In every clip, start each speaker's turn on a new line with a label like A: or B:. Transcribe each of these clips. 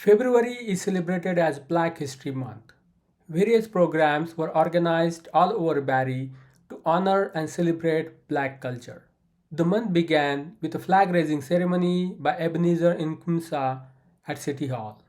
A: February is celebrated as Black History Month. Various programs were organized all over Barrie to honor and celebrate Black culture. The month began with a flag raising ceremony by Ebenezer Nkumsa at City Hall.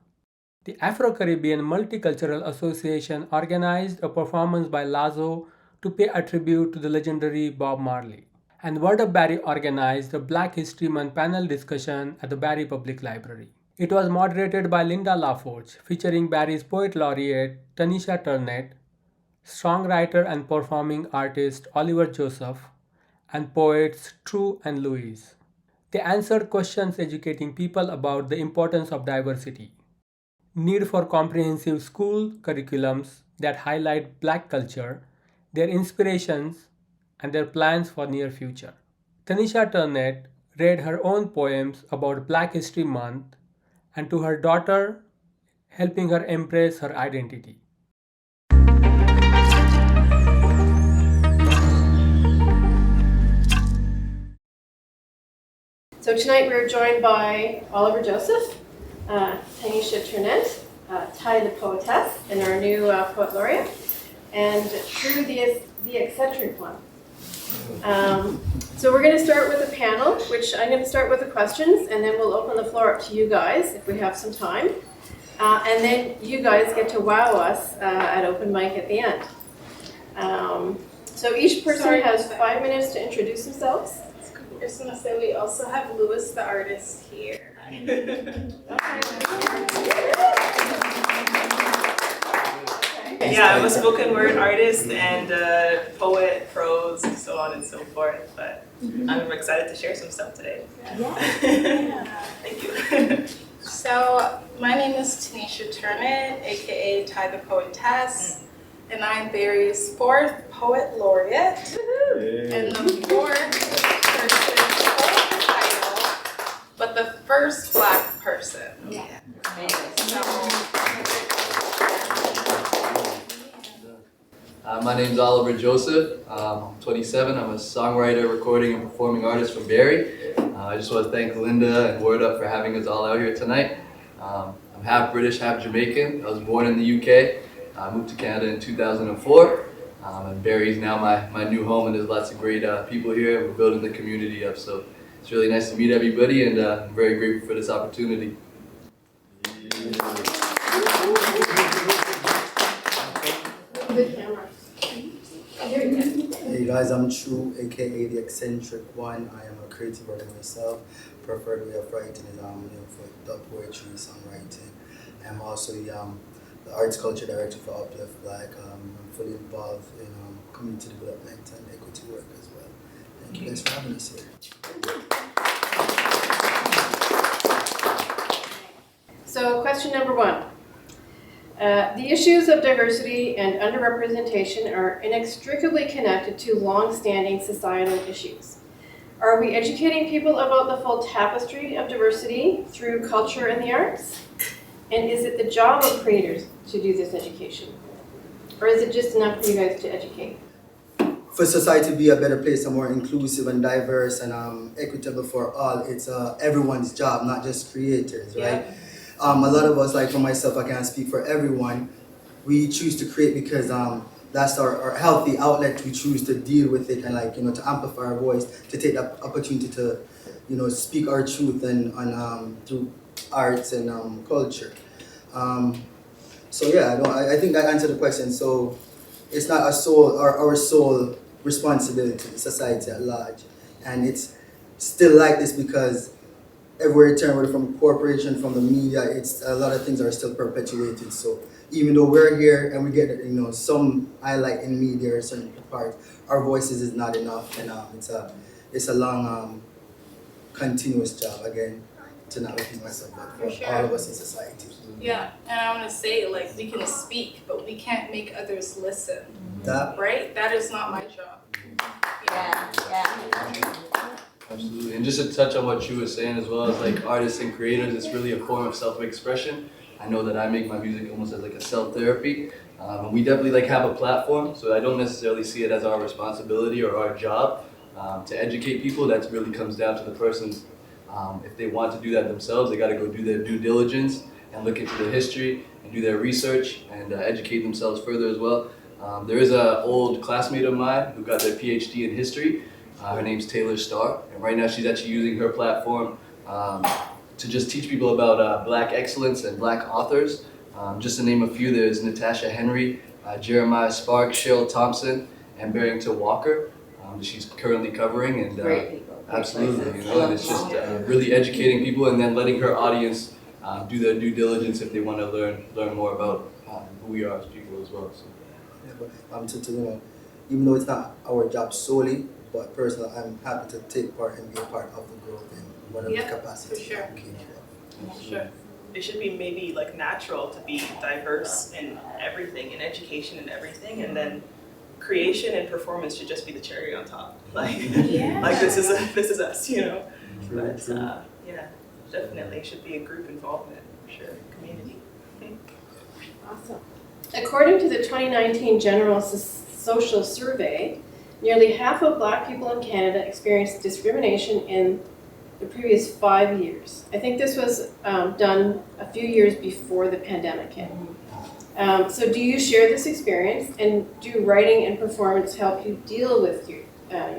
A: The Afro Caribbean Multicultural Association organized a performance by Lazo to pay a tribute to the legendary Bob Marley. And Word of Barrie organized a Black History Month panel discussion at the Barrie Public Library. It was moderated by Linda LaForge, featuring Barrie's poet laureate Tyneisha Ternet, songwriter and performing artist Oliver Joseph, and poets Tru and Louise. They answered questions educating people about the importance of diversity, need for comprehensive school curriculums that highlight Black culture, their inspirations, and their plans for near future. Tanisha Ternet read her own poems about Black History Month and to her daughter, helping her embrace her identity.
B: So tonight we're joined by Oliver Joseph, Tyneisha Ternet, Ty the poetess, and our new poet laureate, and Tru the eccentric one. So we're going to start with a panel, which I'm going to start with the questions, and then we'll open the floor up to you guys if we have some time. And then you guys get to wow us at open mic at the end. So each person has 5 minutes to introduce themselves.
C: I just want to say we also have Louis the artist here.
D: Yeah, I'm a spoken word artist and poet, prose, so on and so forth. But I'm excited to share some stuff today.
C: Yeah.
D: Thank you.
C: So my name is Tyneisha Ternet, aka Ty the poetess, and I'm Barrie's 4th poet laureate, and the 4th person poet title, but the first Black person. Yeah.
E: My name's Oliver Joseph. I'm 27. I'm a songwriter, recording, and performing artist from Barrie. I just want to thank Linda and Word Up for having us all out here tonight. I'm half British, half Jamaican. I was born in the UK. I moved to Canada in 2004. And Barrie's now my new home, and there's lots of great people here. We're building the community up, so it's really nice to meet everybody, and I'm very grateful for this opportunity.
B: Good camera.
F: Hey guys, I'm Tru, aka the eccentric one. I am a creative writer myself. Preferred way of writing is for the poetry, songwriting. I'm also the arts culture director for Uplift Black. I'm fully involved in community development and equity work as well. Thank you guys for having us here.
B: So question number 1. The issues of diversity and underrepresentation are inextricably connected to long-standing societal issues. Are we educating people about the full tapestry of diversity through culture and the arts? And is it the job of creators to do this education? Or is it just enough for you guys to educate?
F: For society to be a better place, a more inclusive and diverse and equitable for all, it's everyone's job, not just creators, right?
B: Yeah.
F: A lot of us, like for myself, I can't speak for everyone, we choose to create because that's our healthy outlet. We choose to deal with it and to amplify our voice, to take that opportunity to speak our truth and through arts and culture. So yeah, I think that answered the question. So it's not our sole responsibility, society at large, and it's still like this because everywhere you turn, whether from corporation, from the media, it's a lot of things are still perpetuated. So even though we're here and we get some highlight in media or certain parts, our voices is not enough, and it's a long continuous job again to not repeat myself, but for all of us in society.
C: Yeah, and I want to say, we can speak, but we can't make others listen. Right? That is not my job.
E: Yeah. Absolutely, and just to touch on what you were saying as well as artists and creators, it's really a form of self-expression. I know that I make my music almost as a self-therapy, and we definitely have a platform, so I don't necessarily see it as our responsibility or our job to educate people. That really comes down to the person. If they want to do that themselves, they got to go do their due diligence and look into the history and do their research and educate themselves further as well. There is an old classmate of mine who got their PhD in history. Her name's Taylor Starr, and right now she's actually using her platform to just teach people about Black excellence and Black authors. Just to name a few, there's Natasha Henry, Jeremiah Sparks, Cheryl Thompson, and Barrington Walker that she's currently covering. And
G: Great people.
E: absolutely, you know, and it's just really educating people and then letting her audience do their due diligence if they want to learn more about who we are as people as well. So.
F: Yeah, but to you know, even though it's not our job solely, but personally, I'm happy to take part and be a part of the growth in whatever capacity.
C: For sure.
F: I'm capable of.
C: For sure.
D: It should be maybe like natural to be diverse in everything, in education and everything, and then creation and performance should just be the cherry on top. Like, like this is us, you know. But yeah, definitely should be a group involvement for sure, community.
B: Awesome. According to the 2019 General Social Survey, nearly half of Black people in Canada experienced discrimination in the previous 5 years. I think this was done a few years before the pandemic hit. So do you share this experience, and do writing and performance help you deal with your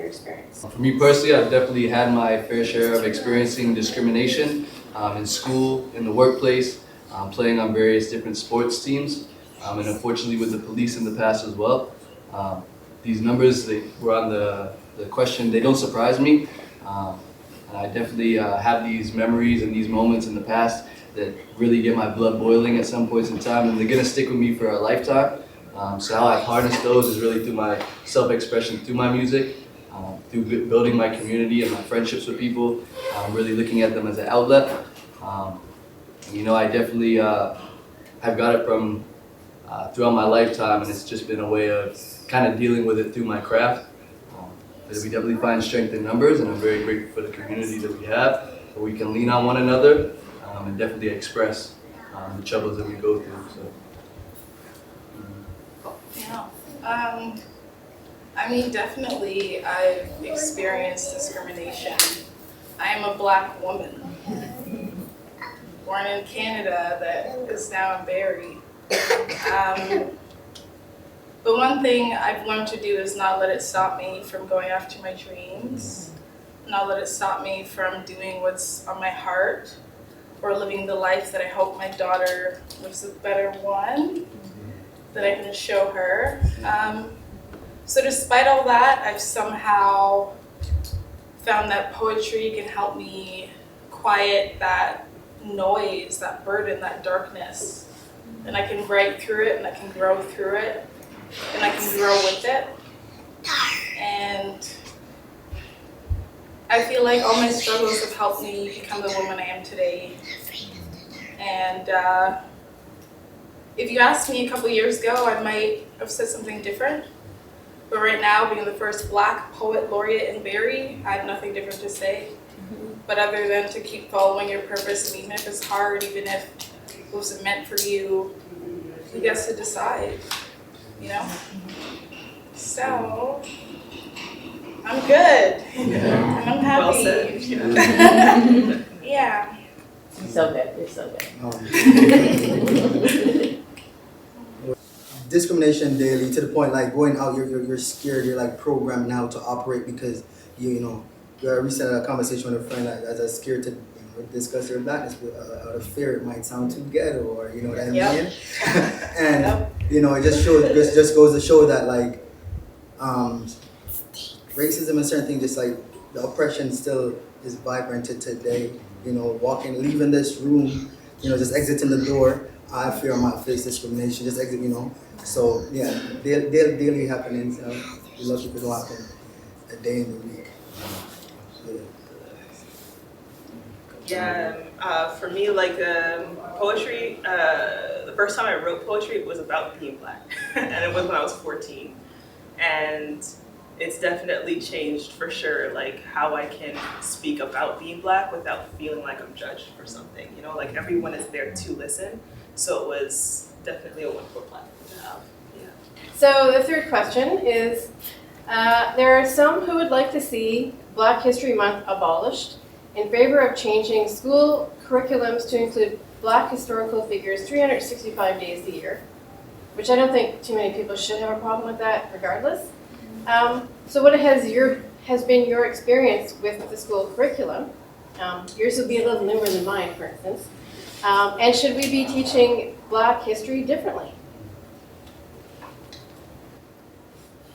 B: experience?
E: For me personally, I've definitely had my fair share of experiencing discrimination in school, in the workplace, playing on various different sports teams, and unfortunately with the police in the past as well. These numbers that were on the question, they don't surprise me. And I definitely have these memories and these moments in the past that really get my blood boiling at some points in time, and they're gonna stick with me for a lifetime. So how I've harnessed those is really through my self-expression, through my music, through building my community and my friendships with people, really looking at them as an outlet. You know, I definitely have got it from throughout my lifetime, and it's just been a way of kind of dealing with it through my craft. But we definitely find strength in numbers, and I'm very grateful for the community that we have, where we can lean on one another and definitely express the troubles that we go through. So.
C: Yeah. I mean, definitely I've experienced discrimination. I am a Black woman, born in Canada that is now in Barrie. But one thing I've learned to do is not let it stop me from going after my dreams, not let it stop me from doing what's on my heart, or living the life that I hope my daughter lives a better one, that I can show her. So despite all that, I've somehow found that poetry can help me quiet that noise, that burden, that darkness. And I can write through it, and I can grow through it, and I can grow with it. And I feel like all my struggles have helped me become the woman I am today. And if you asked me a couple years ago, I might have said something different. But right now, being the first Black poet laureate in Barrie, I have nothing different to say. But other than to keep following your purpose, and even if it's hard, even if it wasn't meant for you, you get to decide, you know? So, I'm good, and I'm happy.
D: Well said.
C: Yeah.
G: You're so good. You're so good.
F: Discrimination daily, to the point like going out, you're scared, you're like programmed now to operate because you know. We recently had a conversation with a friend that is scared to discuss their blackness out of fear it might sound too ghetto, or you know what I mean. And you know, it just goes to show that like racism and certain things, just like the oppression still is vibrant to today. You know, leaving this room, you know, just exiting the door, I fear I might face discrimination. Just exit, you know. So yeah, daily happenings. We're lucky if it don't happen a day in the week.
D: Yeah, for me, like poetry, the first time I wrote poetry was about being Black, and it was when I was 14. And it's definitely changed for sure, like how I can speak about being Black without feeling like I'm judged for something, you know, like everyone is there to listen. So it was definitely a wonderful platform to have, yeah.
B: So the third question is, there are some who would like to see Black History Month abolished in favor of changing school curriculums to include Black historical figures 365 days a year, which I don't think too many people should have a problem with that regardless. So what has been your experience with the school curriculum? Yours will be a little newer than mine, for instance. And should we be teaching Black history differently?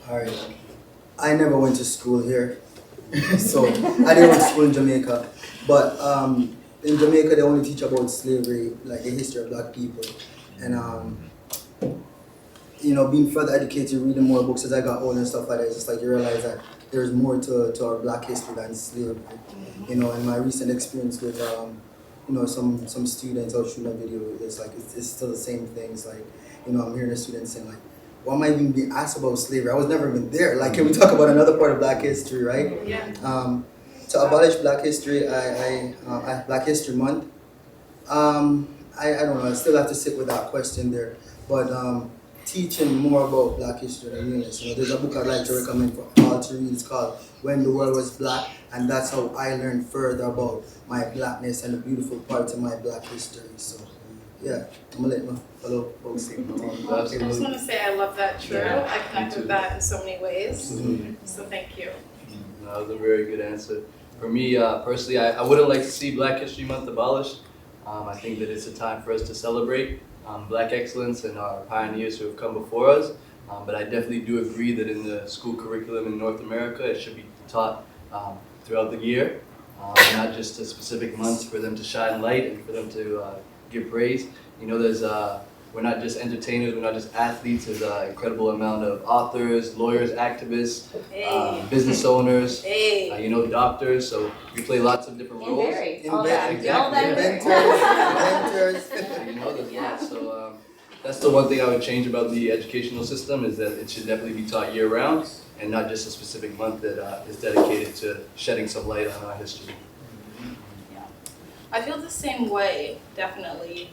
F: All right. I never went to school here, so I didn't went to school in Jamaica. But in Jamaica, they only teach about slavery, like the history of Black people, and you know, being further educated, reading more books as I got older and stuff like that, it's just like you realize that there's more to our Black history than slavery. You know, and my recent experience with you know, some students out shooting a video, it's like it's still the same things. Like, you know, I'm hearing the students saying like, why am I even being asked about slavery? I was never even there. Like, can we talk about another part of Black history, right?
C: Yeah.
F: To abolish Black history, Black History Month, I don't know, I still have to sit with that question there. But teaching more about Black history and realness. You know, there's a book I'd like to recommend for all to read. It's called When the World Was Black, and that's how I learned further about my Blackness and the beautiful parts of my Black history. So, yeah, I'm gonna let my fellow folks say.
C: I just want to say I love that, Tru.
E: Yeah,
C: I connect with that in so many ways.
F: Mhm.
C: So thank you.
E: That was a very good answer. For me, personally, I wouldn't like to see Black History Month abolished. I think that it's a time for us to celebrate Black excellence and our pioneers who have come before us. But I definitely do agree that in the school curriculum in North America, it should be taught throughout the year, not just a specific months for them to shine light and for them to give praise. You know, we're not just entertainers, we're not just athletes. There's an incredible amount of authors, lawyers, activists, business owners, you know, doctors. So we play lots of different
G: In
E: roles.
G: Barrie, all that,
E: Exactly.
G: all that in Barrie.
F: Inventors.
E: You know, there's lots. So that's the one thing I would change about the educational system, is that it should definitely be taught year round and not just a specific month that is dedicated to shedding some light on our history.
C: I feel the same way, definitely.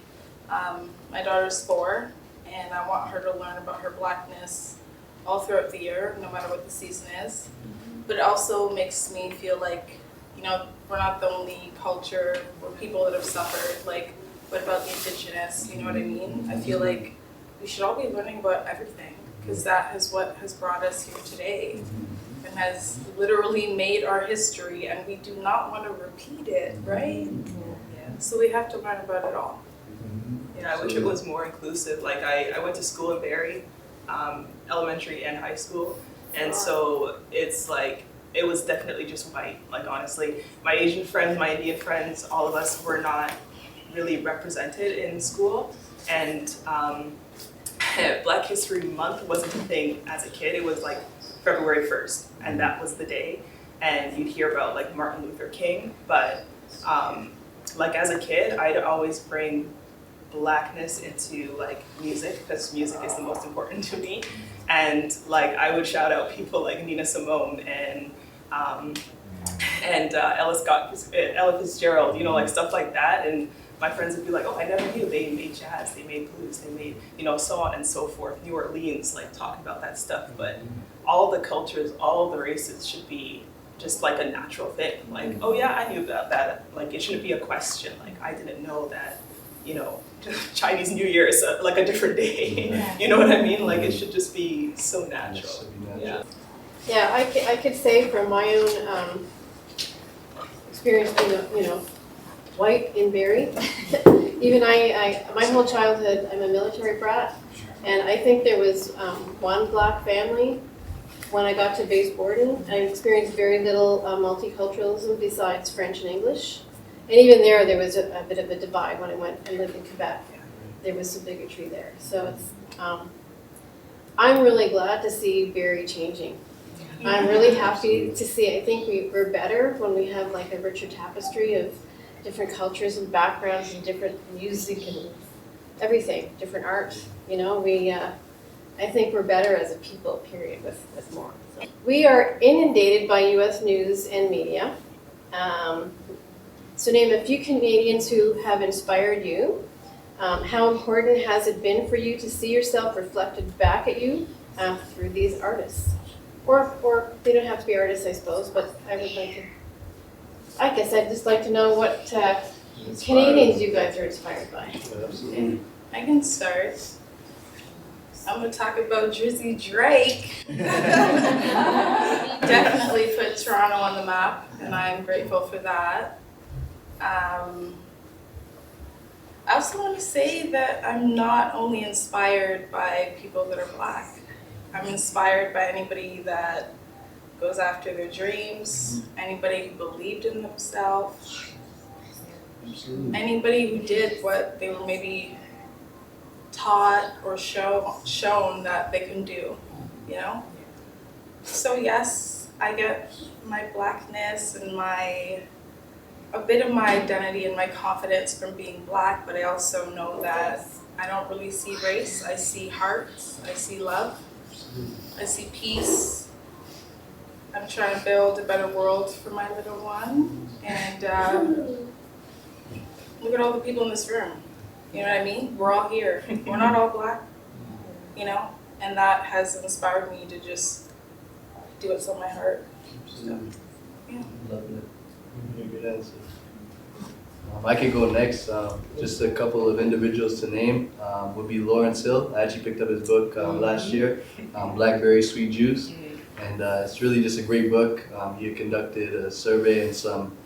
C: My daughter's 4, and I want her to learn about her Blackness all throughout the year, no matter what the season is. But it also makes me feel like, you know, we're not the only culture or people that have suffered. Like, what about the indigenous? You know what I mean? I feel like we should all be learning about everything, because that is what has brought us here today and has literally made our history, and we do not want to repeat it, right? Yeah. So we have to learn about it all.
D: Yeah, I wish it was more inclusive. Like I went to school in Barrie, elementary and high school, and so it's like, it was definitely just white. Like honestly, my Asian friends, my Indian friends, all of us were not really represented in school, and Black History Month wasn't a thing as a kid. It was like February 1st, and that was the day, and you'd hear about like Martin Luther King, but like as a kid, I'd always bring Blackness into like music, because music is the most important to me, and like I would shout out people like Nina Simone and Ella Fitzgerald, you know, like stuff like that, and my friends would be like, oh, I never knew they made jazz, they made blues, they made, you know, so on and so forth. New Orleans, like talking about that stuff, but all the cultures, all the races should be just like a natural thing. Like, oh yeah, I knew about that. Like it shouldn't be a question. Like I didn't know that, you know, Chinese New Year is like a different day. You know what I mean? Like it should just be so natural. Yeah.
B: Yeah, I could say from my own experience being, you know, white in Barrie, even my whole childhood, I'm a military brat, and I think there was one Black family when I got to base boarding. I experienced very little multiculturalism besides French and English. And even there was a bit of a divide when I went and lived in Quebec. There was some bigotry there. So it's, I'm really glad to see Barrie changing. I'm really happy to see, I think we're better when we have like a richer tapestry of different cultures and backgrounds and different music and everything, different art. You know, I think we're better as a people, period, with more. So we are inundated by U.S. news and media. So name a few Canadians who have inspired you. How important has it been for you to see yourself reflected back at you through these artists? Or they don't have to be artists, I suppose, but I guess I'd just like to know what Canadians you guys are inspired by?
E: Yeah, absolutely.
C: I can start. I'm gonna talk about Drizzy Drake. Definitely put Toronto on the map, and I'm grateful for that. I also want to say that I'm not only inspired by people that are Black. I'm inspired by anybody that goes after their dreams, anybody who believed in themselves, anybody who did what they were maybe taught or shown that they can do, you know? So yes, I get my Blackness and a bit of my identity and my confidence from being Black, but I also know that I don't really see race. I see hearts, I see love, I see peace. I'm trying to build a better world for my little one. And look at all the people in this room. You know what I mean? We're all here. We're not all Black, you know? And that has inspired me to just do what's on my heart. So, yeah.
E: Love it. Good answer. I could go next. Just a couple of individuals to name would be Lawrence Hill. I actually picked up his book last year, Blackberry Sweet Juice. And it's really just a great book. He had conducted a survey and some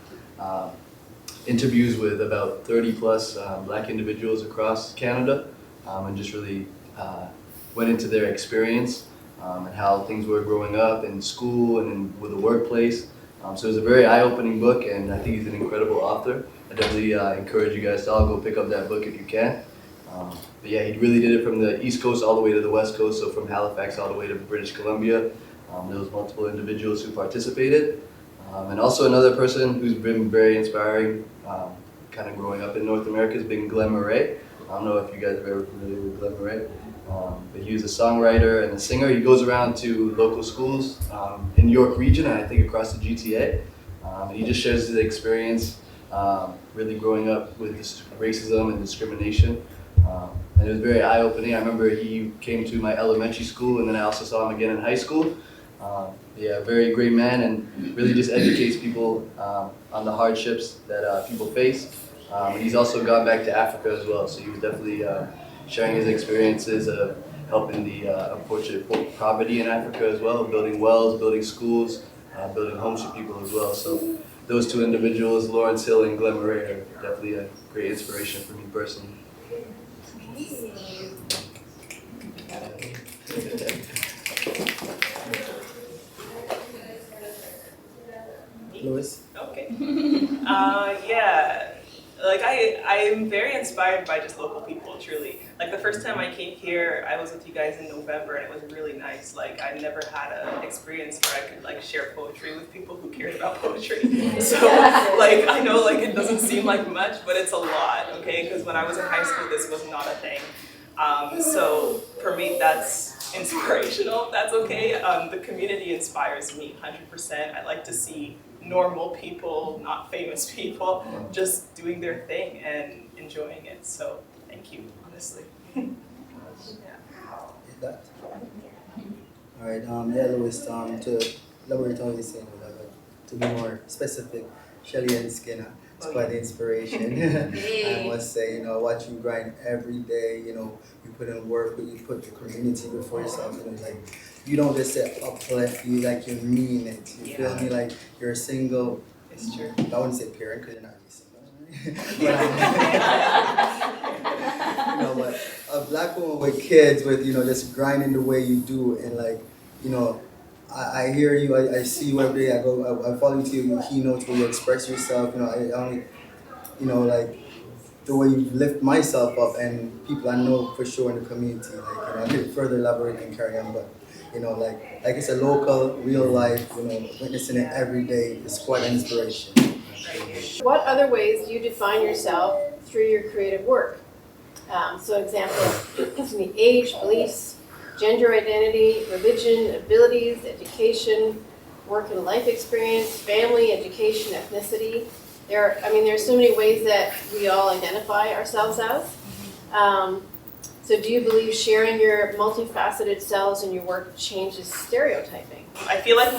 E: interviews with about 30 plus Black individuals across Canada, and just really went into their experience and how things were growing up in school and with the workplace. So it was a very eye-opening book, and I think he's an incredible author. I definitely encourage you guys to all go pick up that book if you can. But yeah, he really did it from the East Coast all the way to the West Coast, so from Halifax all the way to British Columbia. There was multiple individuals who participated. And also another person who's been very inspiring, kind of growing up in North America, has been Glenn Murray. I don't know if you guys are ever familiar with Glenn Murray, but he was a songwriter and a singer. He goes around to local schools in New York region and I think across the GTA. And he just shares his experience really growing up with this racism and discrimination. And it was very eye-opening. I remember he came to my elementary school and then I also saw him again in high school. Yeah, very great man and really just educates people on the hardships that people face. And he's also gone back to Africa as well, so he was definitely sharing his experiences of helping the unfortunate poverty in Africa as well, building wells, building schools, building homes for people as well. So those two individuals, Lawrence Hill and Glenn Murray, are definitely a great inspiration for me personally.
F: Louis?
D: Okay. Yeah, like I'm very inspired by just local people, truly. Like the first time I came here, I was with you guys in November and it was really nice. Like I never had an experience where I could like share poetry with people who cared about poetry. So like I know like it doesn't seem like much, but it's a lot, okay? Because when I was in high school, this was not a thing. So for me, that's inspirational, if that's okay. The community inspires me 100%. I like to see normal people, not famous people, just doing their thing and enjoying it. So thank you, honestly.
F: That? All right, yeah, Louis, to elaborate on what you're saying, to be more specific, Shelley and Skinner, it's quite the inspiration. I must say, you know, watch you grind every day, you know, you put in work, you put the community before yourself, you know, like, you don't just say uplift, you like you mean it, you feel me, like you're a single,
D: It's true.
F: I wouldn't say parent, because you're not really single, you know, but a Black woman with kids, with, you know, just grinding the way you do, and like, you know, I hear you, I see you every day, I follow you to your keynotes where you express yourself, you know, I only, you know, like, the way you lift myself up and people I know for sure in the community, like, you know, I could further elaborate and carry on, but, you know, like it's a local, real life, you know, witnessing it every day is quite an inspiration.
B: What other ways do you define yourself through your creative work? So example, age, beliefs, gender identity, religion, abilities, education, work and life experience, family, education, ethnicity. There's so many ways that we all identify ourselves as. So do you believe sharing your multifaceted selves in your work changes stereotyping?
D: I feel like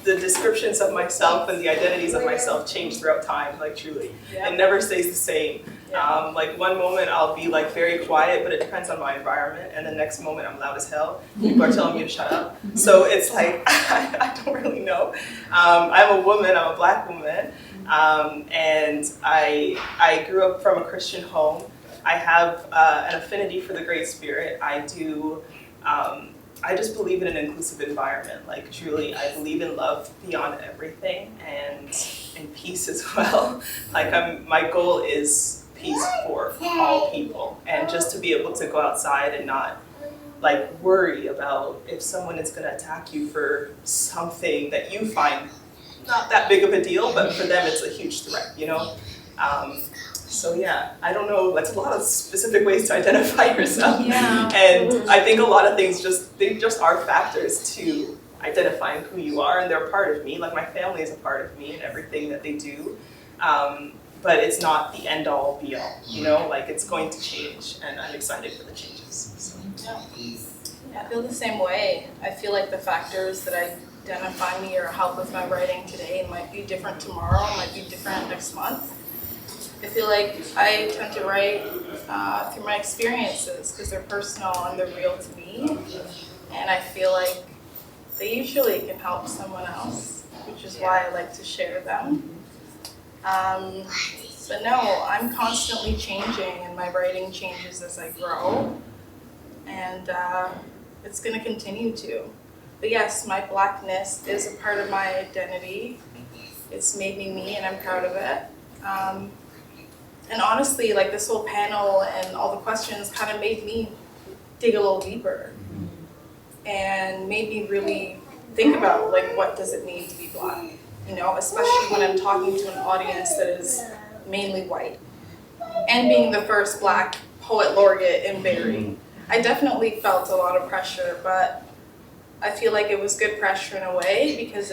D: the descriptions of myself and the identities of myself change throughout time, like truly.
C: Yeah.
D: It never stays the same.
C: Yeah.
D: Like one moment I'll be like very quiet, but it depends on my environment, and the next moment I'm loud as hell. People are telling me to shut up. So it's like, I don't really know. I'm a woman, I'm a Black woman, and I grew up from a Christian home. I have an affinity for the Great Spirit. I just believe in an inclusive environment. Like truly, I believe in love beyond everything and in peace as well. Like my goal is peace for all people, and just to be able to go outside and not like worry about if someone is going to attack you for something that you find not that big of a deal, but for them it's a huge threat, you know? So yeah, I don't know, that's a lot of specific ways to identify yourself.
C: Yeah.
D: And I think a lot of things they just are factors to identifying who you are, and they're a part of me. Like my family is a part of me and everything that they do. But it's not the end all be all, you know, like it's going to change, and I'm excited for the changes. So.
C: Yeah, I feel the same way. I feel like the factors that identify me or help with my writing today might be different tomorrow, might be different next month. I feel like I tend to write through my experiences because they're personal and they're real to me. And I feel like they usually can help someone else, which is why I like to share them. But no, I'm constantly changing and my writing changes as I grow. And it's going to continue to. But yes, my Blackness is a part of my identity. It's made me me and I'm proud of it. And honestly, like this whole panel and all the questions kind of made me dig a little deeper and made me really think about like what does it mean to be Black, you know, especially when I'm talking to an audience that is mainly white. And being the first Black poet laureate in Barrie, I definitely felt a lot of pressure, but I feel like it was good pressure in a way because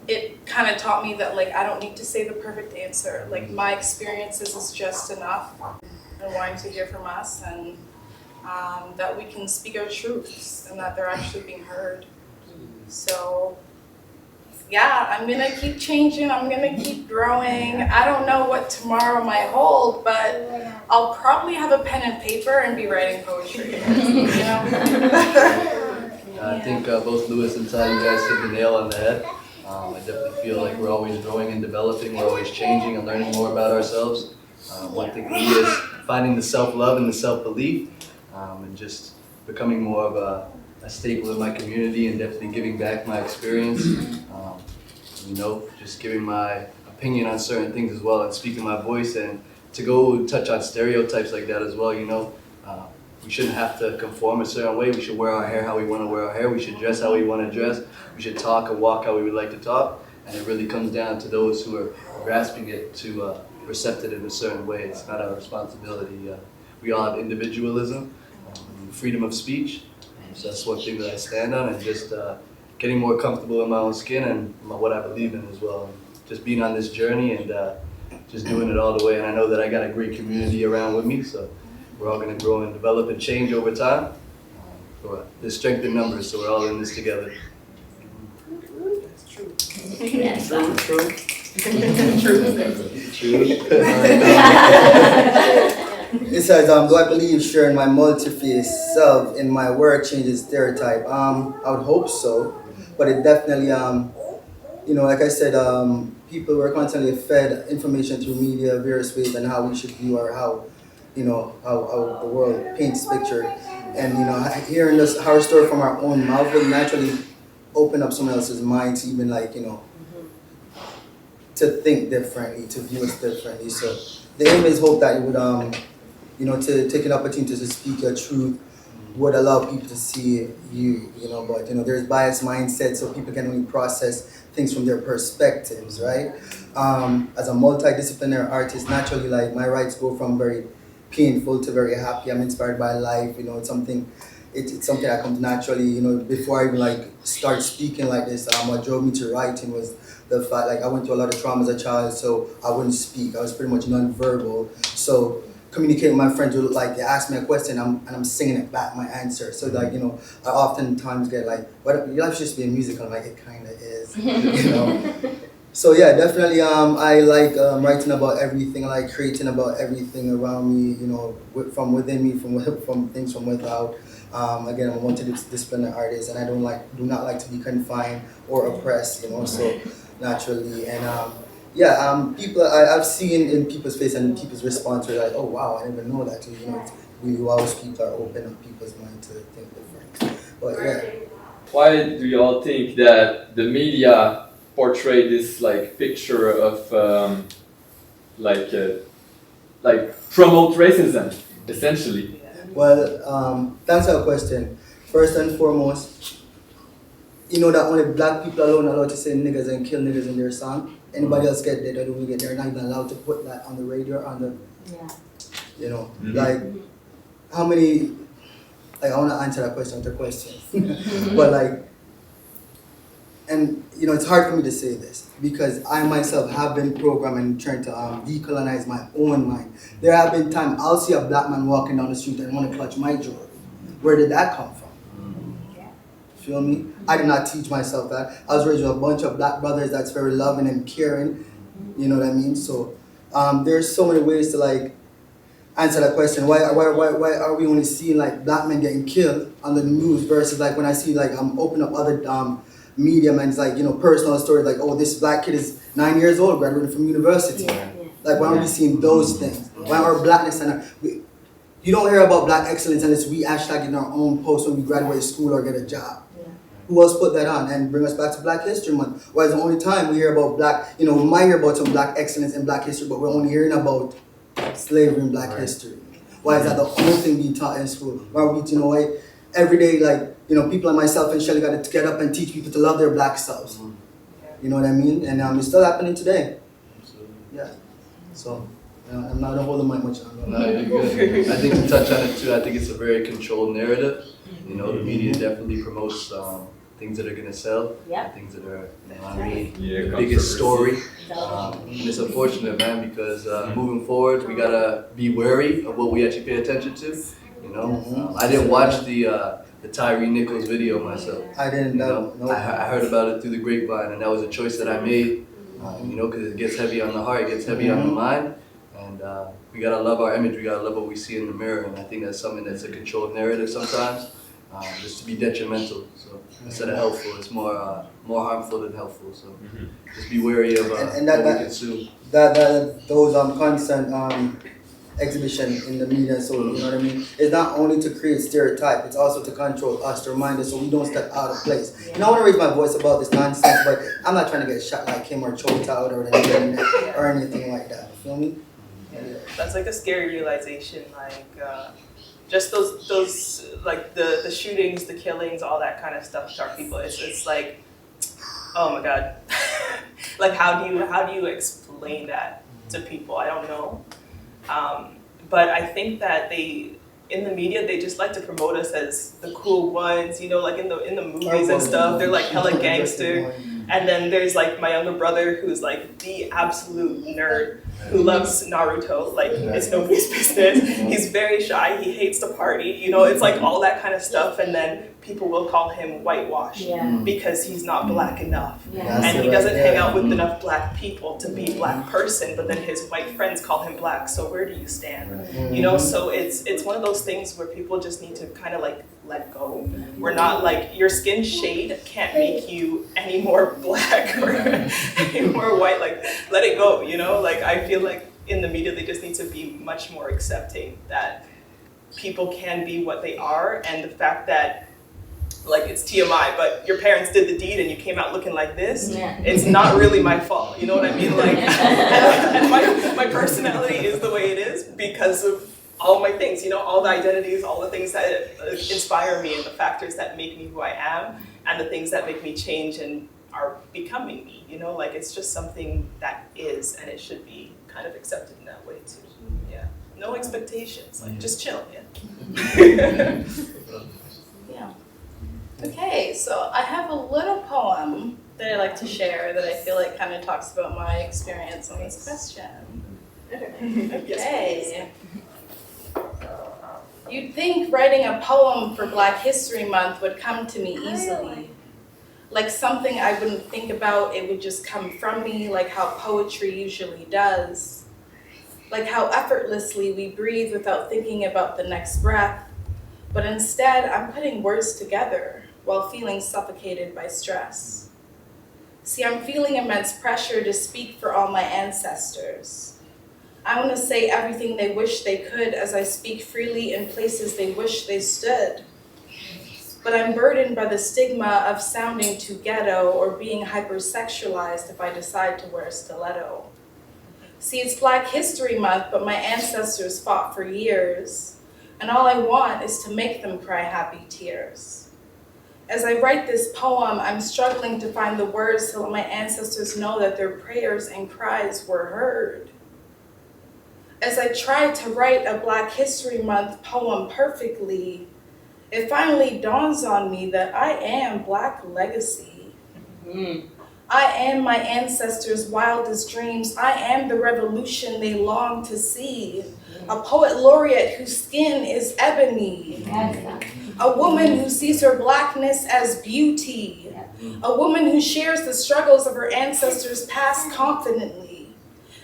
C: it kind of taught me that like I don't need to say the perfect answer. Like my experiences is just enough, and wanting to hear from us, and that we can speak our truths and that they're actually being heard. So yeah, I'm gonna keep changing. I'm gonna keep growing. I don't know what tomorrow might hold, but I'll probably have a pen and paper and be writing poetry. You know?
E: I think both Louis and Ty, you guys hit the nail on the head. I definitely feel like we're always growing and developing, we're always changing and learning more about ourselves. One thing for me is finding the self-love and the self-belief, and just becoming more of a staple in my community and definitely giving back my experience. You know, just giving my opinion on certain things as well and speaking my voice, and to go touch on stereotypes like that as well, you know. We shouldn't have to conform a certain way. We should wear our hair how we want to wear our hair. We should dress how we want to dress. We should talk and walk how we would like to talk. And it really comes down to those who are grasping it to accept it in a certain way. It's not our responsibility. We all have individualism, freedom of speech. So that's one thing that I stand on, and just getting more comfortable in my own skin and what I believe in as well. Just being on this journey and just doing it all the way. And I know that I got a great community around with me, so we're all going to grow and develop and change over time. There's strength in numbers, so we're all in this together.
D: That's true.
G: Yes.
F: It says, do I believe sharing my multi-faced self in my work changes stereotype? I would hope so, but it definitely, you know, like I said, people were constantly fed information through media, various ways, and how we should view or how, you know, how the world paints picture. And, you know, hearing this horror story from our own mouth will naturally open up someone else's mind to even, like, you know, to think differently, to view us differently. So the aim is hope that you would, you know, to take an opportunity to speak your truth would allow people to see you, you know, but, you know, there's biased mindset, so people can only process things from their perspectives, right? As a multidisciplinary artist, naturally, like, my writes go from very painful to very happy. I'm inspired by life, you know, it's something that comes naturally, you know. Before I even, like, start speaking like this, what drove me to writing was the fact, like, I went through a lot of trauma as a child, so I wouldn't speak. I was pretty much non-verbal, so communicate with my friends who like they ask me a question and I'm singing it back, my answer. So like, you know, I oftentimes get like, what, your life should just be a musical. I'm like, it kind of is, you know. So yeah, definitely I like writing about everything. I like creating about everything around me, you know, from within me, from things from without. Again, I'm a multidisciplinary artist, and I do not like to be confined or oppressed, you know. So naturally, and people I've seen in people's face and people's response were like, oh wow, I didn't even know that. You know, it's really wow, people are open up people's mind to think different. But yeah.
H: Why do you all think that the media portray this like picture of like promote racism essentially?
F: Well, thanks for the question. First and foremost, you know that only black people alone are allowed to say niggas and kill niggas in their song. Anybody else get dead or don't get, they're not even allowed to put that on the radio or on the, you know, like how many, like I want to answer that question with a question, but like, and you know, it's hard for me to say this because I myself have been programmed and trying to decolonize my own mind. There have been times I'll see a black man walking down the street and want to clutch my jewelry. Where did that come from? Feel me? I did not teach myself that. I was raised with a bunch of black brothers that's very loving and caring. You know what I mean? So there's so many ways to like answer that question. Why are we only seeing like black men getting killed on the news versus like when I see like open up other medium and it's like, you know, personal stories like, oh, this black kid is 9 years old, graduated from university. Like why aren't we seeing those things? Why our blackness and you don't hear about black excellence unless we hashtag in our own post when we graduate school or get a job. Who else put that on? And bring us back to Black History Month. Why is the only time we hear about black, you know, we might hear about some black excellence in black history, but we're only hearing about slavery in black history. Why is that the only thing being taught in school? Why are we, you know, why every day, like, you know, people like myself and Shelly got to get up and teach people to love their black selves. You know what I mean? And it's still happening today. Yeah. So, I'm not going to hold the mic much longer.
E: No, you're good. I think to touch on it too, I think it's a very controlled narrative. You know, the media definitely promotes things that are going to sell, things that are, you know, I mean, the biggest story. And it's unfortunate, man, because moving forward, we got to be wary of what we actually pay attention to. You know, I didn't watch the Tyree Nichols video myself.
F: I didn't know.
E: I heard about it through the grapevine, and that was a choice that I made, you know, because it gets heavy on the heart, it gets heavy on the mind. And we gotta love our image, we gotta love what we see in the mirror, and I think that's something that's a controlled narrative sometimes, just to be detrimental. So instead of helpful, it's more harmful than helpful. So just be wary of what we consume.
F: Those constant exhibition in the media, so you know what I mean? It's not only to create stereotype, it's also to control us, to remind us so we don't step out of place. You know, I want to raise my voice about this nonsense, but I'm not trying to get shot like him or choked out or anything like that. You feel me?
D: That's like a scary realization, like just those like the shootings, the killings, all that kind of stuff to our people. It's like, oh my God, like how do you explain that to people? I don't know, but I think that in the media they just like to promote us as the cool ones, you know, like in the movies and stuff. They're like hella gangster, and then there's like my younger brother who's like the absolute nerd who loves Naruto, like it's nobody's business. He's very shy, he hates to party, you know, it's like all that kind of stuff, and then people will call him whitewashed because he's not black enough. And he doesn't hang out with enough black people to be a black person, but then his white friends call him black, so where do you stand? You know, so it's one of those things where people just need to kind of like let go. We're not like, your skin shade can't make you any more black or any more white, like let it go, you know? Like I feel like in the media they just need to be much more accepting that people can be what they are, and the fact that like it's TMI, but your parents did the deed and you came out looking like this, it's not really my fault, you know what I mean? Like, and my personality is the way it is because of all my things, you know, all the identities, all the things that inspire me and the factors that make me who I am and the things that make me change and are becoming me, you know, like it's just something that is, and it should be kind of accepted in that way too. Yeah, no expectations, like just chill,
C: Yeah. Okay, so I have a little poem that I like to share that I feel like kind of talks about my experience on this question. Okay. You'd think writing a poem for Black History Month would come to me easily. Like something I wouldn't think about, it would just come from me, like how poetry usually does. Like how effortlessly we breathe without thinking about the next breath. But instead, I'm putting words together while feeling suffocated by stress. See, I'm feeling immense pressure to speak for all my ancestors. I want to say everything they wish they could as I speak freely in places they wish they stood. But I'm burdened by the stigma of sounding too ghetto or being hypersexualized if I decide to wear a stiletto. See, it's Black History Month, but my ancestors fought for years, and all I want is to make them cry happy tears. As I write this poem, I'm struggling to find the words to let my ancestors know that their prayers and cries were heard. As I try to write a Black History Month poem perfectly, it finally dawns on me that I am Black legacy. I am my ancestors' wildest dreams. I am the revolution they long to see. A poet laureate whose skin is ebony. A woman who sees her Blackness as beauty. A woman who shares the struggles of her ancestors' past confidently.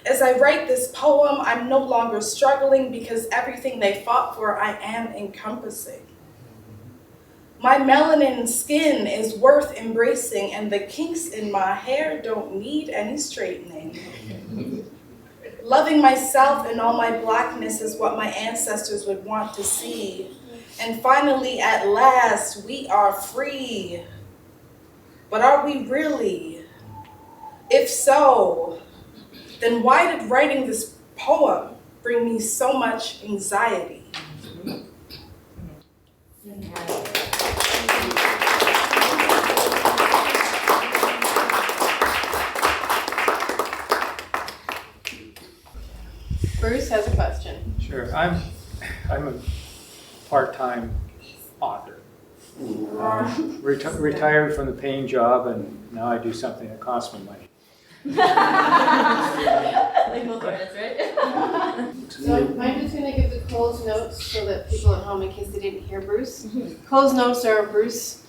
C: As I write this poem, I'm no longer struggling because everything they fought for, I am encompassing. My melanin skin is worth embracing, and the kinks in my hair don't need any straightening. Loving myself and all my Blackness is what my ancestors would want to see. And finally, at last, we are free. But are we really? If so, then why did writing this poem bring me so much anxiety?
B: Bruce has a question.
I: Sure. I'm a part-time author. Retired from the paying job, and now I do something that costs me money.
G: Legal credits, right?
B: So I'm just going to give the closed notes so that people at home, in case they didn't hear Bruce. Closed notes are Bruce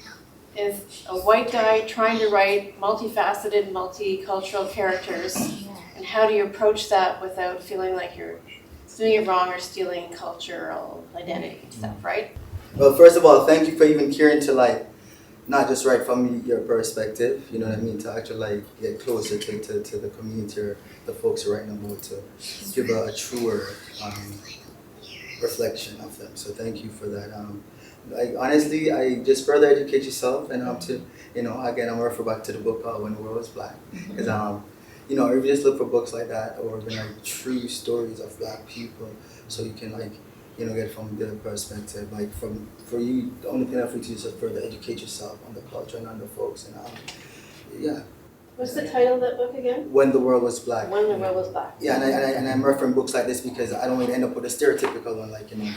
B: is a white guy trying to write multifaceted, multicultural characters. And how do you approach that without feeling like you're doing it wrong or stealing cultural identity and stuff, right?
F: Well, first of all, thank you for even caring to like not just write from your perspective, you know what I mean, to actually like get closer to the community or the folks you're writing about, to give a truer reflection of them. So thank you for that. Honestly, I just further educate yourself, and to, you know, again, I'm gonna refer back to the book When the World Was Black, because you know, if you just look for books like that, or even like true stories of Black people, so you can like, you know, get from their perspective. Like for you, the only thing I have to do is just further educate yourself on the culture and on the folks, and yeah.
B: What's the title of that book again?
F: When the World Was Black.
B: When the World Was Black.
F: Yeah, and I'm referring books like this because I don't want to end up with a stereotypical one, like, you know,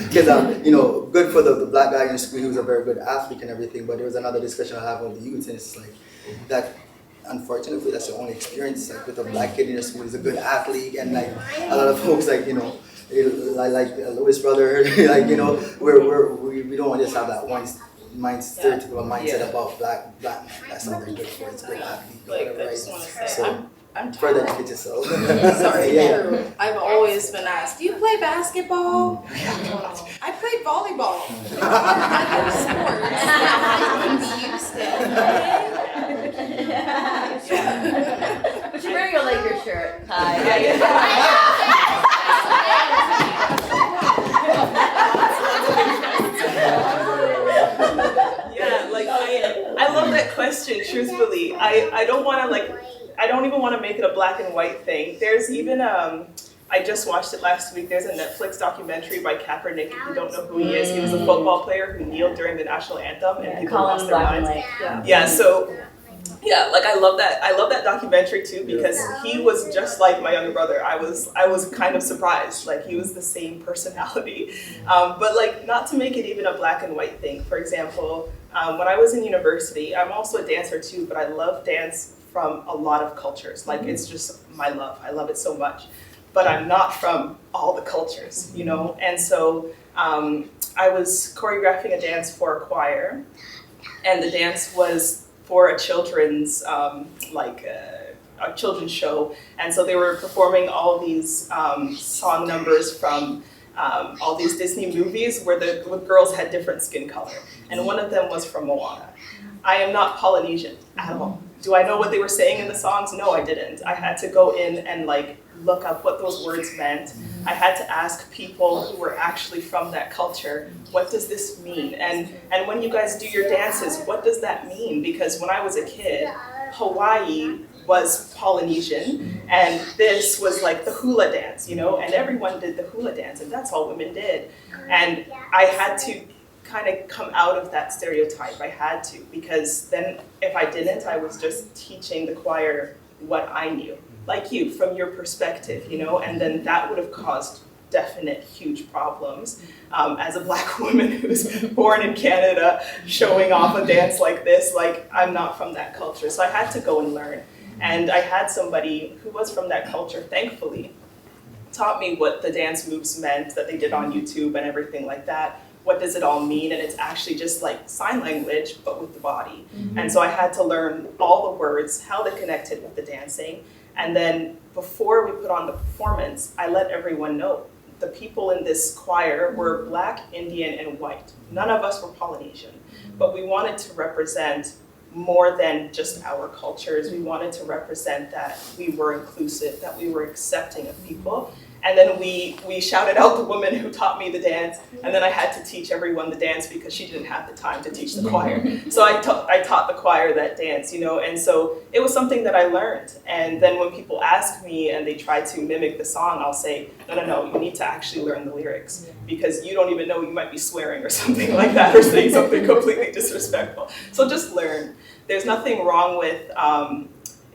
F: because you know, good for the Black guy in school, he was a very good athlete and everything, but there was another discussion I have with the youth, and it's like that. Unfortunately, that's the only experience. Like with a Black kid in the school, he's a good athlete, and like a lot of folks, like, you know, like Louis' brother, like, you know, we don't want to just have that one stereotypical mindset about black man. That's not very good for it. It's a good athlete.
C: Like,
F: Whatever,
C: I just want to say,
F: so
C: I'm
F: further
C: tall.
F: educate yourself.
C: Sorry,
F: Yeah.
C: true. I've always been asked, do you play basketball? I played volleyball. Other sports. I'm used to.
G: But you're wearing a Lakers shirt. Hi.
D: Yeah, like I love that question, truthfully. I don't want to I don't even want to make it a black and white thing. There's even, I just watched it last week, there's a Netflix documentary by Kaepernick. If you don't know who he is, he was a football player who kneeled during the national anthem and people lost their minds. Yeah, so yeah, like I love that documentary too, because he was just like my younger brother. I was kind of surprised, like he was the same personality. But like, not to make it even a black and white thing. For example, when I was in university, I'm also a dancer too, but I love dance from a lot of cultures. Like it's just my love. I love it so much. but I'm not from all the cultures, you know? And so I was choreographing a dance for a choir, and the dance was for a children's, a children's show. And so they were performing all these song numbers from all these Disney movies where the girls had different skin color. And one of them was from Moana. I am not Polynesian at all. Do I know what they were saying in the songs? No, I didn't. I had to go in and like look up what those words meant. I had to ask people who were actually from that culture, what does this mean? And when you guys do your dances, what does that mean? Because when I was a kid, Hawaii was Polynesian, and this was like the hula dance, you know, and everyone did the hula dance, and that's all women did. And I had to kind of come out of that stereotype. I had to, because then if I didn't, I was just teaching the choir what I knew, like you, from your perspective, you know, and then that would have caused definite huge problems. As a Black woman who's born in Canada, showing off a dance like this, like I'm not from that culture. So I had to go and learn. And I had somebody who was from that culture, thankfully, taught me what the dance moves meant that they did on YouTube and everything like that. What does it all mean? And it's actually just like sign language, but with the body. And so I had to learn all the words, how they connected with the dancing. And then before we put on the performance, I let everyone know the people in this choir were Black, Indian, and white. None of us were Polynesian, but we wanted to represent more than just our cultures. We wanted to represent that we were inclusive, that we were accepting of people. And then we shouted out the woman who taught me the dance, and then I had to teach everyone the dance because she didn't have the time to teach the choir. So I taught the choir that dance, you know, and so it was something that I learned. And then when people ask me and they try to mimic the song, I'll say, no, you need to actually learn the lyrics because you don't even know, you might be swearing or something like that or saying something completely disrespectful. So just learn. There's nothing wrong with,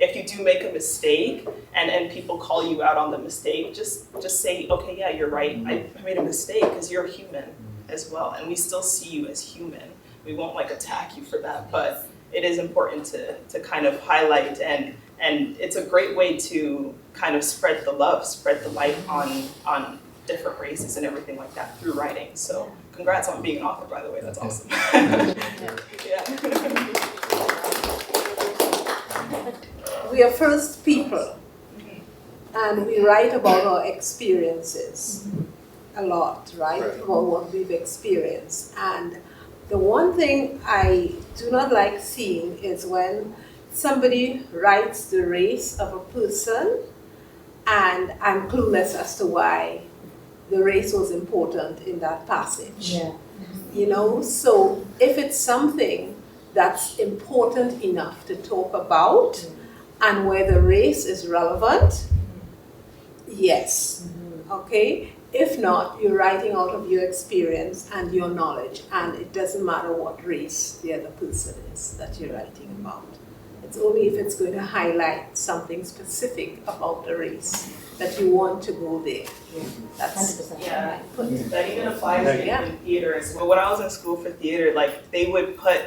D: if you do make a mistake and people call you out on the mistake, just say, okay, yeah, you're right. I made a mistake because you're a human as well. And we still see you as human. We won't like attack you for that, but it is important to kind of highlight and it's a great way to kind of spread the love, spread the light on different races and everything like that through writing. So congrats on being an author, by the way, that's awesome. Yeah.
J: We are first people, and we write about our experiences a lot, right? About what we've experienced. And the one thing I do not like seeing is when somebody writes the race of a person, and I'm clueless as to why the race was important in that passage. Yeah. You know, so if it's something that's important enough to talk about, and where the race is relevant, yes, okay? If not, you're writing out of your experience and your knowledge, and it doesn't matter what race the other person is that you're writing about. It's only if it's going to highlight something specific about the race that you want to go there. That's
G: 100%.
D: Yeah, that even applies in theater as well. When I was in school for theater, like they would put,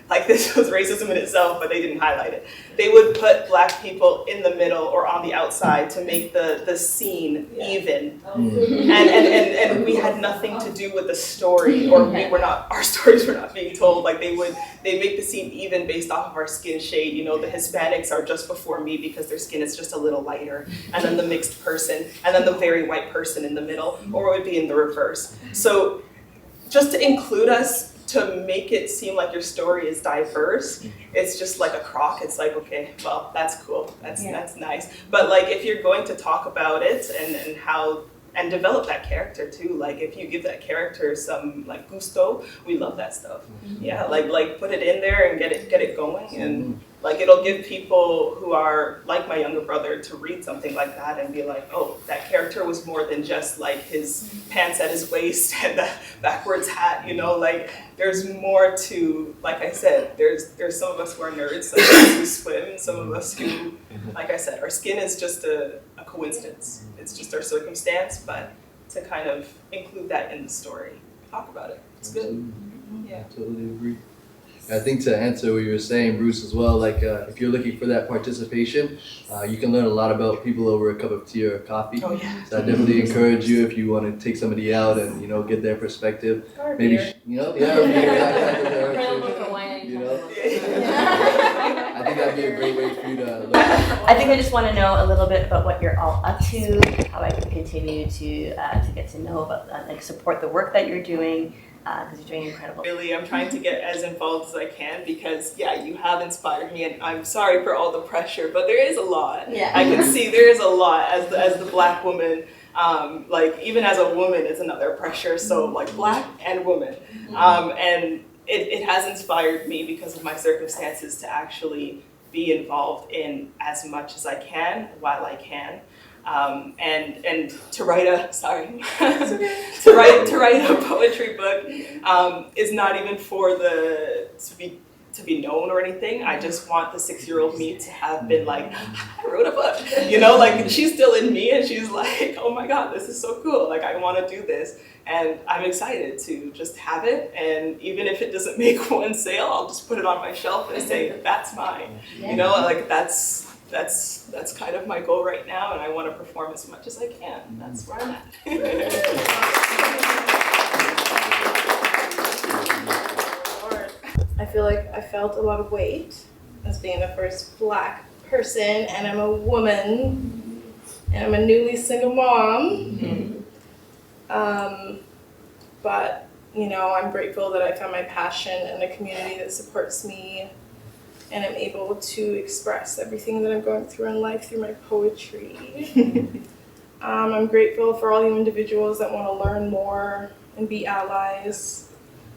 D: like this was racism in itself, but they didn't highlight it. They would put Black people in the middle or on the outside to make the scene even. And we had nothing to do with the story, or our stories were not being told. Like they make the scene even based off of our skin shade. You know, the Hispanics are just before me because their skin is just a little lighter, and then the mixed person, and then the very white person in the middle, or it would be in the reverse. So just to include us, to make it seem like your story is diverse, it's just like a crock. It's like, okay, well, that's cool, that's nice. But like if you're going to talk about it and how, and develop that character too, like if you give that character some like gusto, we love that stuff. Yeah, like put it in there and get it going, and like it'll give people who are like my younger brother to read something like that and be like, oh, that character was more than just like his pants at his waist and the backwards hat, you know, like there's more to, like I said, there's some of us who are nerds, some of us who swim, some of us who, like I said, our skin is just a coincidence. It's just our circumstance, but to kind of include that in the story, talk about it. It's good. Yeah.
E: Totally agree. I think to answer what you were saying, Bruce, as well, like if you're looking for that participation, you can learn a lot about people over a cup of tea or coffee.
D: Oh, yeah.
E: So I definitely encourage you if you want to take somebody out and get their perspective.
G: Or
E: Maybe
G: beer.
E: yeah,
G: Available for wine
E: you
G: anytime.
E: know. I think that'd be a great way for you to learn.
G: I think I just want to know a little bit about what you're all up to, how I can continue to get to know about like support the work that you're doing, because you're doing incredible.
D: Really, I'm trying to get as involved as I can because, yeah, you have inspired me, and I'm sorry for all the pressure, but there is a lot.
G: Yeah.
D: I can see there is a lot as the Black woman. Like even as a woman is another pressure. So like Black and woman, and it has inspired me because of my circumstances to actually be involved in as much as I can while I can. And to write a to write a poetry book is not even for to be known or anything. I just want the 6-year-old me to have been like, I wrote a book, like she's still in me and she's like, oh my God, this is so cool. Like I want to do this, and I'm excited to just have it. And even if it doesn't make one sale, I'll just put it on my shelf and say that's mine. Like that's kind of my goal right now, and I want to perform as much as I can. That's where I'm at.
C: I feel like I felt a lot of weight as being the first Black person, and I'm a woman, and I'm a newly single mom. But I'm grateful that I found my passion and a community that supports me, and I'm able to express everything that I'm going through in life through my poetry. I'm grateful for all you individuals that want to learn more and be allies.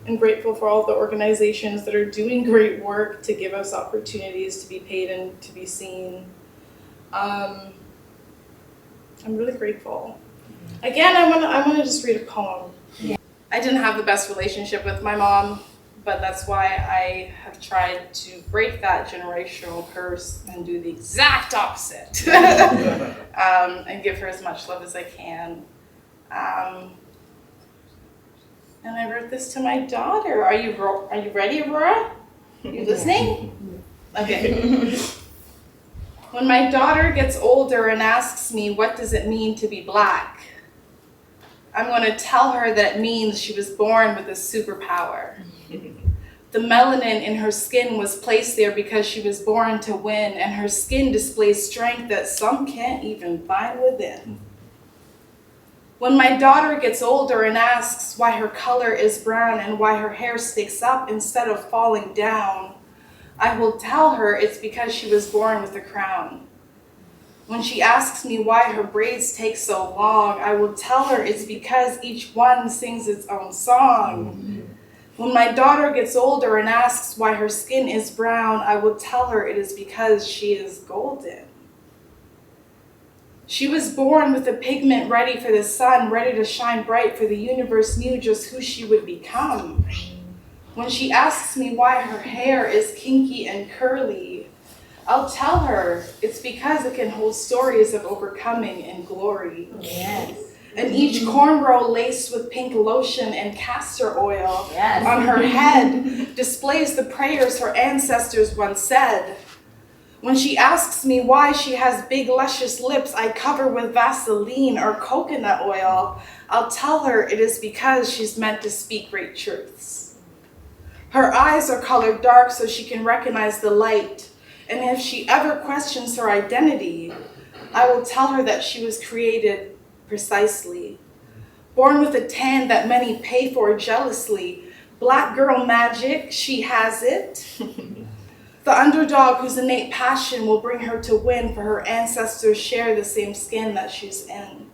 C: I'm grateful for all the organizations that are doing great work to give us opportunities to be paid and to be seen. I'm really grateful. Again, I want to just read a poem. I didn't have the best relationship with my mom, but that's why I have tried to break that generational curse and do the exact opposite. And give her as much love as I can. And I wrote this to my daughter. Are you ready, Aurora? You listening? Okay. When my daughter gets older and asks me, what does it mean to be Black? I'm going to tell her that it means she was born with a superpower. The melanin in her skin was placed there because she was born to win, and her skin displays strength that some can't even find within. When my daughter gets older and asks why her color is brown and why her hair sticks up instead of falling down, I will tell her it's because she was born with a crown. When she asks me why her braids take so long, I will tell her it's because each one sings its own song. When my daughter gets older and asks why her skin is brown, I will tell her it is because she is golden. She was born with a pigment ready for the sun, ready to shine bright, for the universe knew just who she would become. When she asks me why her hair is kinky and curly, I'll tell her it's because it can hold stories of overcoming and glory.
G: Yes.
C: And each cornrow laced with pink lotion and castor oil
G: Yes.
C: on her head displays the prayers her ancestors once said. When she asks me why she has big, luscious lips I cover with Vaseline or coconut oil, I'll tell her it is because she's meant to speak great truths. Her eyes are colored dark so she can recognize the light, and if she ever questions her identity, I will tell her that she was created precisely. Born with a tan that many pay for jealously, Black girl magic, she has it. The underdog whose innate passion will bring her to win, for her ancestors share the same skin that she's in.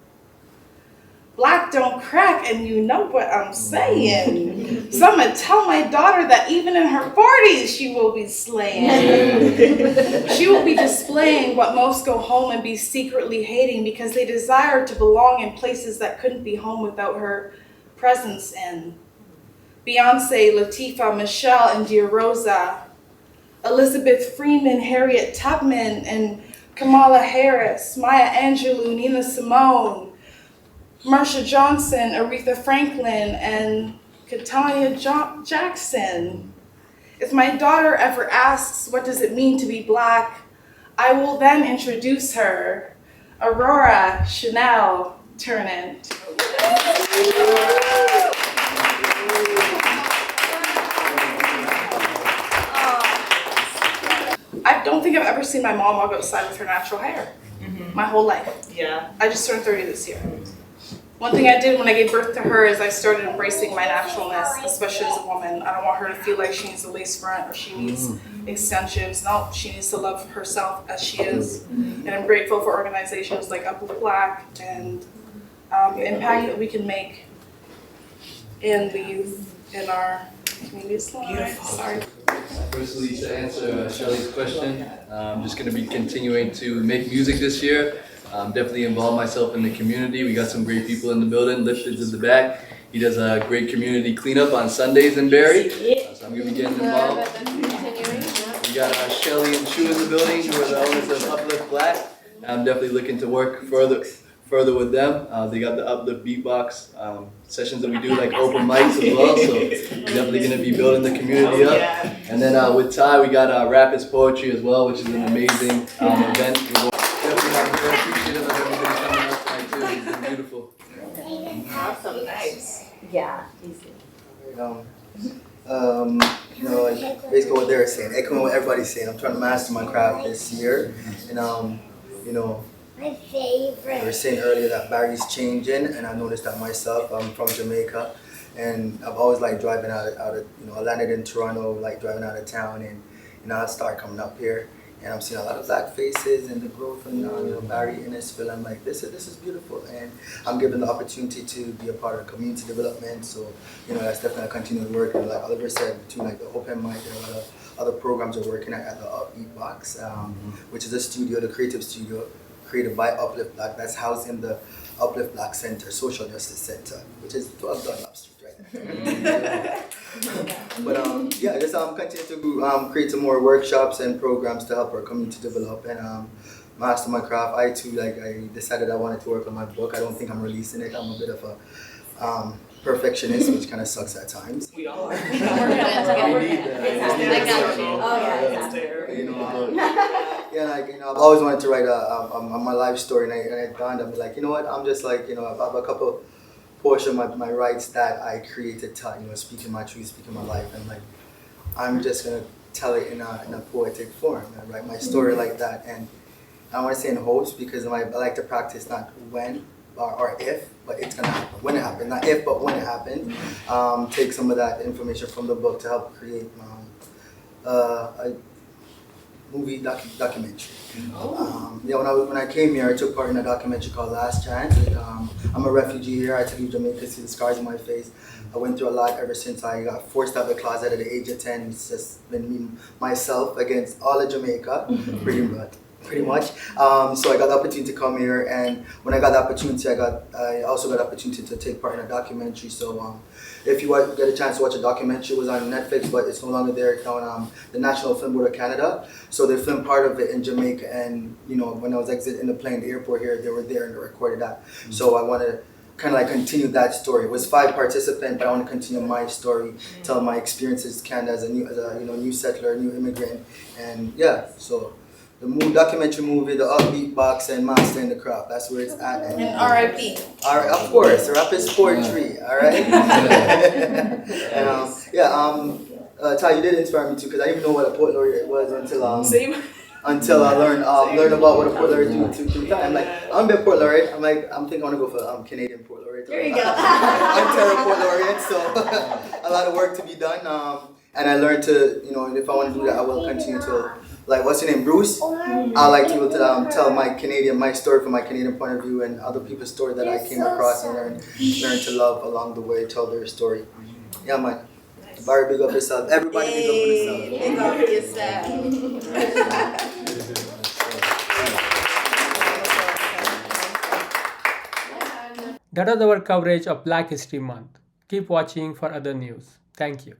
C: Black don't crack, and you know what I'm saying. So I'm gonna tell my daughter that even in her 40s, she will be slaying. She will be displaying what most go home and be secretly hating because they desire to belong in places that couldn't be home without her presence in. Beyonce, Latifah, Michelle, and Dear Rosa, Elizabeth Freeman, Harriet Tubman, and Kamala Harris, Maya Angelou, Nina Simone, Marsha Johnson, Aretha Franklin, and Katanya Jackson. If my daughter ever asks, what does it mean to be Black, I will then introduce her, Aurora Chanel Ternet. I don't think I've ever seen my mom walk outside with her natural hair. My whole life.
D: Yeah.
C: I just turned 30 this year. One thing I did when I gave birth to her is I started embracing my naturalness, especially as a woman. I don't want her to feel like she needs a lace front or she needs extensions. No, she needs to love herself as she is. And I'm grateful for organizations like Uplift Black and the impact that we can make in the youth in our communities. Beautiful. Sorry.
E: Firstly, to answer Shelly's question, I'm just going to be continuing to make music this year. Definitely involve myself in the community. We got some great people in the building. Lifted's in the back. He does a great community cleanup on Sundays in Barrie. So I'm going to be getting involved. We got Shelly and Tru in the building, who are the owners of Uplift Black. I'm definitely looking to work further with them. They got the Uplift beatbox sessions that we do, like open mics as well. So we're definitely going to be building the community up. And then with Ty, we got Rap is Poetry as well, which is an amazing event. Definitely, I'm very appreciative of everybody coming out tonight too. It's been beautiful.
G: Awesome.
D: Nice.
G: Yeah, easy.
F: Like basically what they're saying, echoing what everybody's saying. I'm trying to master my craft this year, and
K: my favorite.
F: they were saying earlier that Barrie's changing, and I noticed that myself. I'm from Jamaica, and I've always liked driving out of I landed in Toronto, like driving out of town, and I started coming up here. And I'm seeing a lot of Black faces and the growth in Barrie, Innisfil. I'm like, this is beautiful, and I'm given the opportunity to be a part of community development. So that's definitely a continued work. And like Oliver said, between like the open mic and a lot of other programs we're working at the Upbeat Box, which is a studio, the creative studio created by Uplift Black. That's housed in the Uplift Black Center, Social Justice Center, which is 12 Dunlop Street right there. But just continue to create some more workshops and programs to help our community develop and master my craft. I too, I decided I wanted to work on my book. I don't think I'm releasing it. I'm a bit of a perfectionist, which kind of sucks at times.
D: We all are.
G: We're
F: I've always wanted to write my life story, and it dawned on me, like, you know what? I'm just like, I have a couple portion of my rights that I created, speaking my truth, speaking my life, and like, I'm just gonna tell it in a poetic form, and write my story like that. And I want to say in hopes, because I like to practice not when or if, but it's gonna happen when it happens. Not if, but when it happens. Take some of that information from the book to help create a movie documentary. When I came here, I took part in a documentary called Last Chance. I'm a refugee here. I had to leave Jamaica, see the scars on my face. I went through a lot ever since I got forced out of the closet at the age of 10. It's just been me, myself, against all of Jamaica, pretty much. So I got the opportunity to come here, and when I got the opportunity, I also got the opportunity to take part in a documentary. So if you get a chance to watch a documentary, it was on Netflix, but it's no longer there. It's on the National Film Board of Canada. So they filmed part of it in Jamaica, and when I was exiting the plane, the airport here, they were there and they recorded that. So I wanted to kind of like continue that story. It was 5 participants, but I want to continue my story, tell my experiences in Canada as a new settler, new immigrant, and so. The documentary movie, the Upbeat Box, and Mastering the Craft. That's where it's at.
C: And R.I.P.
F: Of course, Rap is Poetry. All right. Ty, you did inspire me too, because I didn't even know what a poet laureate was until I learned about what a poet laureate do through time. I'm like, I'm a poet laureate. I'm thinking I want to go for Canadian poet laureate.
G: There you go.
F: Ontario poet laureate. So a lot of work to be done. And I learned to, if I want to do that, I will continue to. Like, what's your name, Bruce? I like to tell my story from my Canadian point of view, and other people's story that I came across and learn to love along the way, tell their story. Yeah, man. Barrie, big up yourself. Everybody big up yourself.
A: That was our coverage of Black History Month. Keep watching for other news. Thank you.